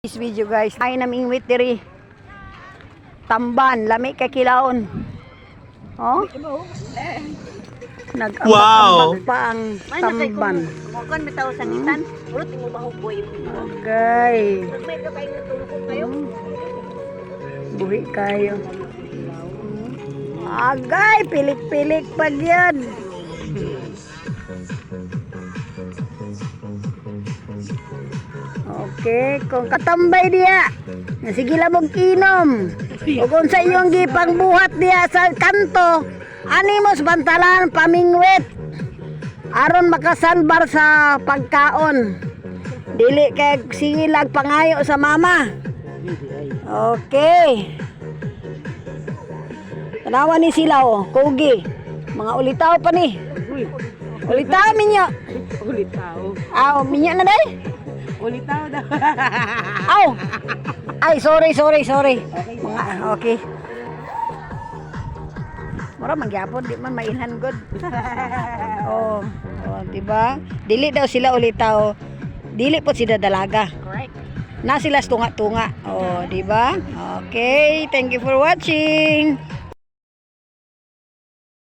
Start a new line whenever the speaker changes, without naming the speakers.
This video guys, ay naming witiri tamban, lami ka kilaon. Oh? Nag-ambak-ambak pa ang tamban.
Mukon bitaw sangitan, urot mo ba boy.
Okay.
May ka kayo tulog kayo.
Buhi kayo. Agay, pilik-pilik pag yan. Okay, kung katambay diya, sige lang mong inom. O kung sa iyong gipang buhat diya sa kanto, animos bantalan pamingwit. Aron makasalbar sa pagkaon. Dili kay singilag pangayo sa mama. Okay. Tanawan ni sila oh, kugi. Mga ulitaw pa ni. Ulitaw minyo.
Ulitaw.
Aw, minyo na day.
Ulitaw daw.
Aw. Ay, sorry. Mga okay. Mura mangyapon di man mailhan god. Oh, diba? Dili daw sila ulitaw. Dili po sila dalaga.
Correct.
Na sila tunga-tunga. Oh, diba? Okay, thank you for watching.